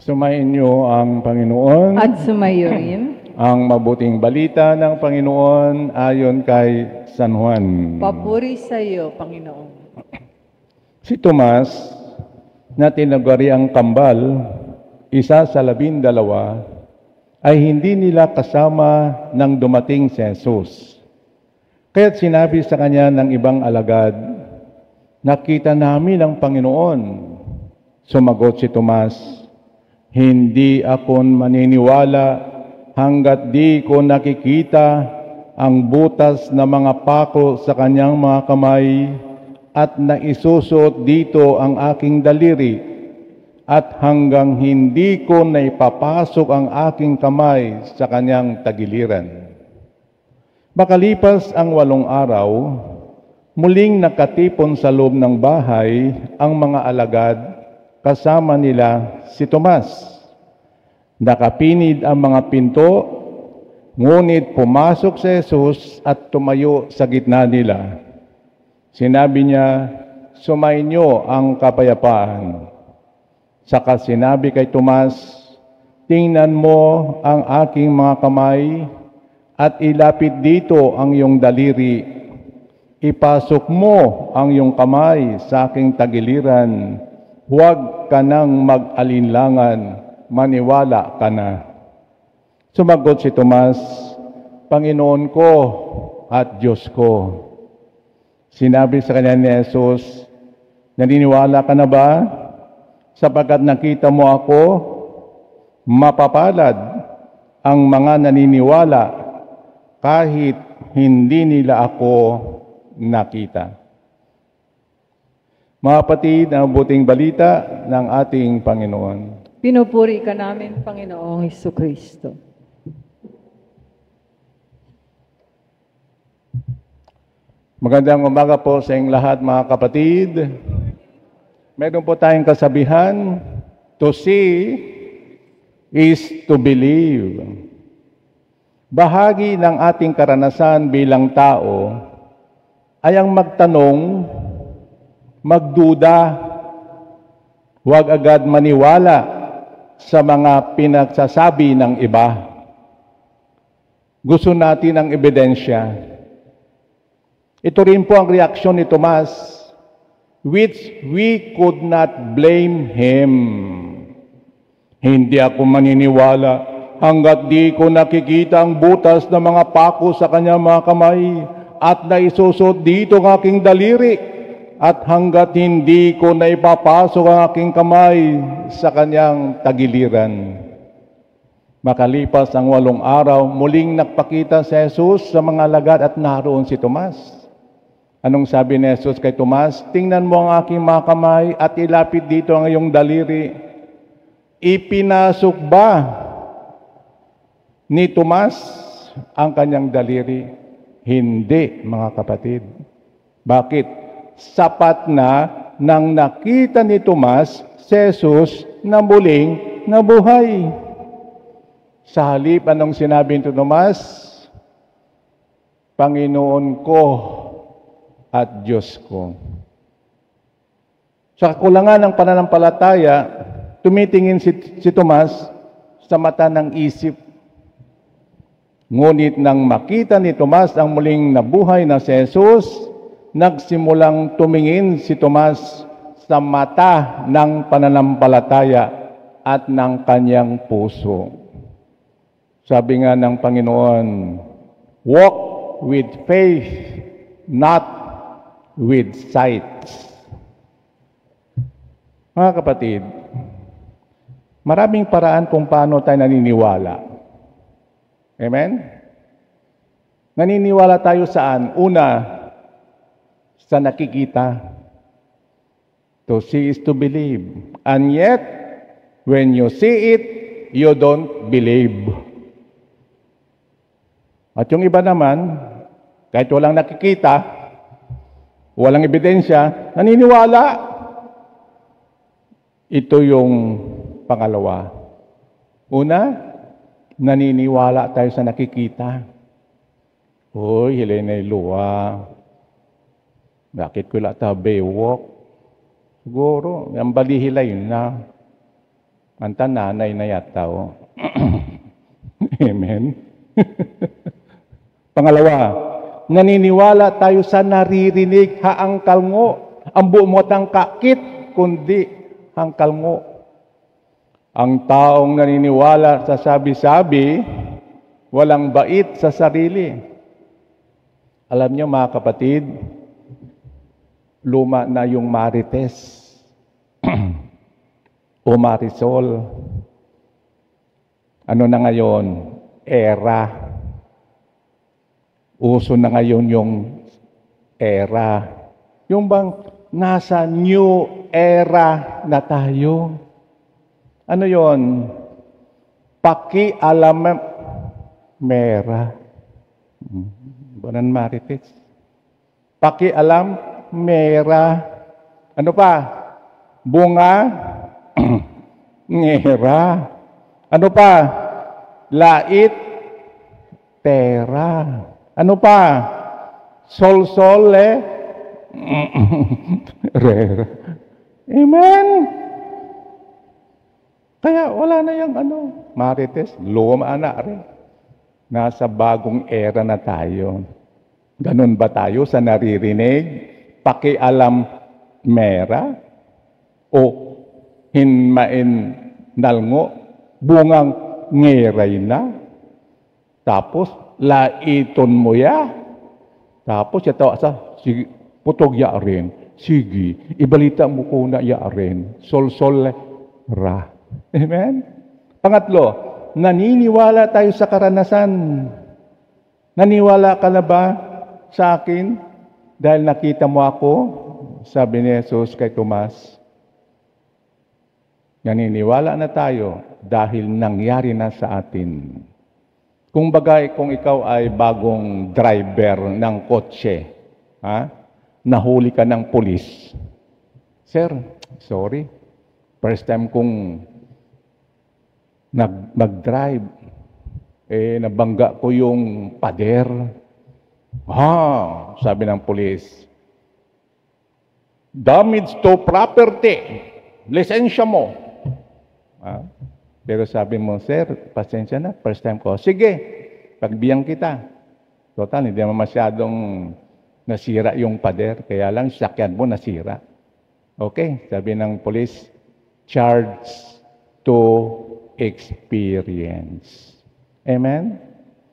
Sumayin niyo ang Panginoon, at sumayo rin. ang mabuting balita ng Panginoon ayon kay San Juan. Papuri sa iyo, Panginoon. Si Tomas, na tinaguriang kambal, isa sa 12, ay hindi nila kasama nang dumating si Jesus. Kaya't sinabi sa kanya ng ibang alagad, "Nakita namin ang Panginoon." Sumagot si Tomas, "Hindi ako maniniwala hanggat di ko nakikita ang butas na mga pako sa kanyang mga kamay at naisusuot dito ang aking daliri at hanggang hindi ko naipapasok ang aking kamay sa kanyang tagiliran." Makalipas ang 8 araw, muling nakatipon sa loob ng bahay ang mga alagad kasama nila si Tomas. Nakapinid ang mga pinto, ngunit pumasok si Jesus at tumayo sa gitna nila. Sinabi niya, "Sumainyo ang kapayapaan." Saka sinabi kay Tomas, "Tingnan mo ang aking mga kamay at ilapit dito ang iyong daliri. Ipasok mo ang iyong kamay sa aking tagiliran. Huwag ka nang mag-alinlangan. Maniwala ka na." Sumagot si Tomas, "Panginoon ko at Diyos ko." Sinabi sa kanya ni Jesus, "Naniniwala ka na ba? Sapagkat nakita mo ako, mapapalad ang mga naniniwala kahit hindi nila ako nakita." Mga kapatid, ang buting balita ng ating Panginoon. Pinupuri ka namin, Panginoong Hesukristo. Magandang umaga po sa inyong lahat, mga kapatid. Meron po tayong kasabihan, to see is to believe. Bahagi ng ating karanasan bilang tao ay ang magtanong, magduda, huwag agad maniwala sa mga pinagsasabi ng iba. Gusto natin ng ebidensya. Ito rin po ang reaksyon ni Tomas, which we could not blame him. "Hindi ako maniniwala hanggat di ko nakikita ang butas ng mga pako sa kanyang mga kamay at naisusot dito ang aking daliri at hanggat hindi ko naipapasok ang aking kamay sa kanyang tagiliran." Makalipas ang 8 araw, muling nagpakita si Jesus sa mga alagad at naroon si Tomas. Anong sabi ni Jesus kay Tomas? "Tingnan mo ang aking mga kamay at ilapit dito ang iyong daliri." Ipinasok ba ni Tomas ang kanyang daliri? Hindi, mga kapatid. Bakit? Sapat na nang nakita ni Tomas si Jesus na muling nabuhay. Sa halip, anong sinabi ni Tomas? "Panginoon ko at Diyos ko." Sa kakulangan ng pananampalataya, tumitingin si Tomas sa mata ng isip. Ngunit nang makita ni Tomas ang muling nabuhay na si Jesus, nagsimulang tumingin si Tomas sa mata ng pananampalataya at ng kanyang puso. Sabi nga ng Panginoon, "Walk with faith, not with sight." Mga kapatid, maraming paraan kung paano tayo naniniwala. Amen? Naniniwala tayo saan? Una, sa nakikita. To see is to believe. And yet, when you see it, you don't believe. At yung iba naman, kahit walang nakikita, walang ebidensya, naniniwala. Ito yung pangalawa. Una, naniniwala tayo sa nakikita. Uy, Helena Luwa. Bakit ko lata baywalk? Siguro, ang balihilay na. Anta nanay na yata. Amen? Pangalawa, naniniwala tayo sa naririnig haang kalngo. Ang buomot ang kakit, kundi ang kalngo. Ang taong naniniwala sa sabi-sabi, walang bait sa sarili. Alam niyo mga kapatid, luma na yung Marites o Marisol. Ano na ngayon? Era. Uso na ngayon yung era. Yung bang nasa new era na tayo. Ano yon? Pakialam mera. Buwan Marites. Pakialam mera. Ano pa? Bunga ngera. Ano pa? Lait pera. Ano pa? Sol-sole rera. Amen. Kaya wala na yung Marites, luma na rin. Nasa bagong era na tayo. Ganun ba tayo sa naririnig? Pakialam mera? O hinmain nalngo? Bungang ngeray na? Tapos, laiton mo ya? Tapos, ito asa, sige, putog ya rin. Sige, ibalita mo ko na ya rin. Sol-sol ra. Amen? Pangatlo, naniniwala tayo sa karanasan. Naniwala ka na ba sa akin? Dahil nakita mo ako, sabi ni Jesus kay Tomas. Naniniwala na tayo dahil nangyari na sa atin. Kung bagay, kung ikaw ay bagong driver ng kotse, nahuli ka ng pulis. Sir, sorry. First time kong mag-drive, nabangga ko yung pader. Sabi ng pulis, damage to property, lisensya mo. Pero sabi mo, sir, pasensya na, first time ko. Sige, pagbiyang kita. Total, hindi naman masyadong nasira yung pader, kaya lang sakyan mo nasira. Okay, sabi ng pulis, charge to experience. Amen?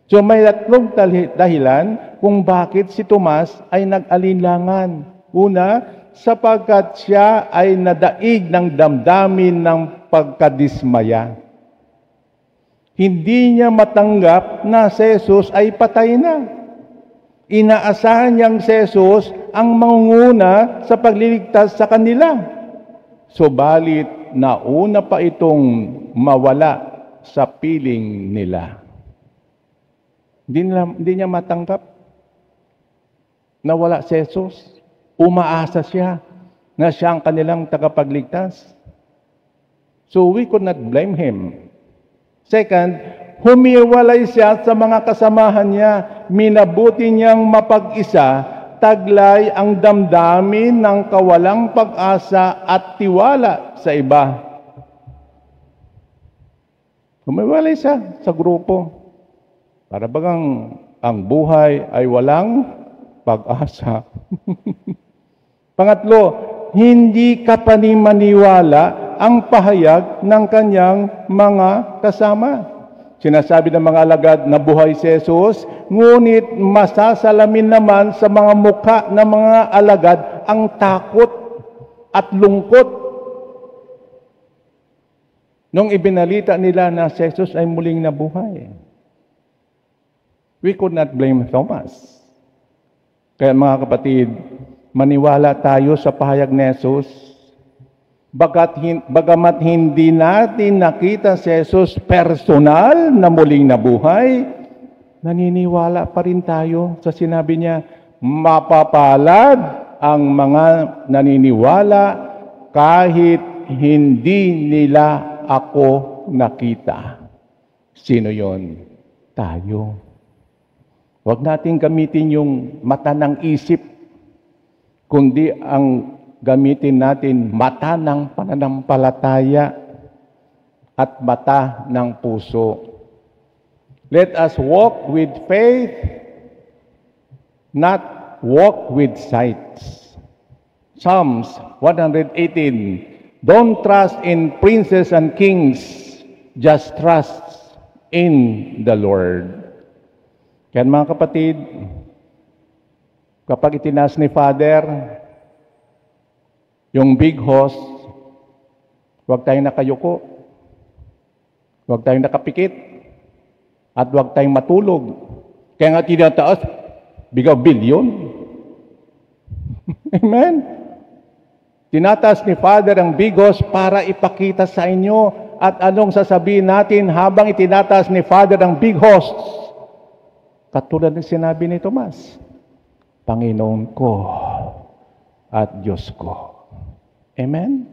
So may tatlong dahilan kung bakit si Tomas ay nag-alinlangan. Una, sapagkat siya ay nadaig ng damdamin ng pagkadismaya. Hindi niya matanggap na si Jesus ay patay na. Inaasahan niyang si Jesus ang mangunguna sa pagliligtas sa kanila. Subalit, nauna pa itong mawala sa piling nila. Hindi niya matanggap na wala si Jesus. Umaasa siya na siya ang kanilang tagapagligtas. So we could not blame him. Second, humiwalay siya sa mga kasamahan niya. Minabuti niyang mapag-isa, taglay ang damdamin ng kawalang pag-asa at tiwala sa iba. Humiwalay siya sa grupo. Para bagang ang buhay ay walang pag-asa. Pangatlo, hindi kapanimaniwala ang pahayag ng kanyang mga kasama. Sinasabi ng mga alagad na buhay si Jesus, ngunit masasalamin naman sa mga mukha ng mga alagad ang takot at lungkot. Nung ibinalita nila na si Jesus ay muling nabuhay. We could not blame Thomas. Kaya mga kapatid, maniwala tayo sa pahayag ni Jesus. Bagamat hindi natin nakita si Jesus personal na muling nabuhay, naniniwala pa rin tayo sa sinabi niya, mapapalad ang mga naniniwala kahit hindi nila ako nakita. Sino yon? Tayo. Huwag natin gamitin yung mata ng isip, kundi ang gamitin natin mata ng pananampalataya. at mata ng puso. Let us walk with faith, not walk with sights. Psalms 118. Don't trust in princes and kings, just trust in the Lord. Kaya mga kapatid, kapag itinaas ni Father yung big host, huwag tayong nakayuko, huwag tayong nakapikit, at huwag tayong matulog. Kaya nga tinataas, bigaw bilyon. Amen? Tinataas ni Father ang big host para ipakita sa inyo at anong sasabihin natin habang itinataas ni Father ang big host. Katulad ng sinabi ni Tomas, Panginoon ko at Diyos ko. Amen?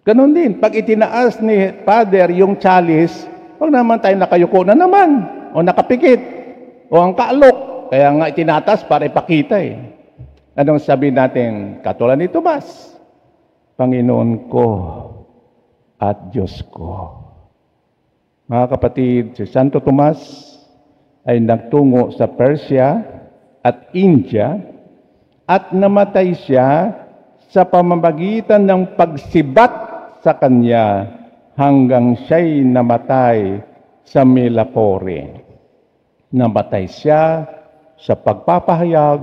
Ganon din, pag itinaas ni Father yung chalice, huwag naman tayo nakayuko na naman, o nakapikit, o ang kaalok. Kaya nga itinatas para ipakita eh. Anong sabihin natin? Katulad ni Tomas, Panginoon ko at Diyos ko. Mga kapatid, si Santo Tomas ay nagtungo sa Persia at India at namatay siya sa pamamagitan ng pagsibat sa kanya hanggang siya'y namatay sa Milapore. Namatay siya sa pagpapahayag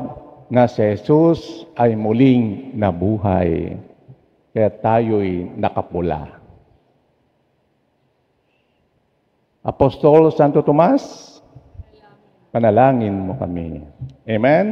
na si Jesus ay muling nabuhay. Kaya tayo'y nakapula. Apostol Santo Tomas, panalangin mo kami. Amen?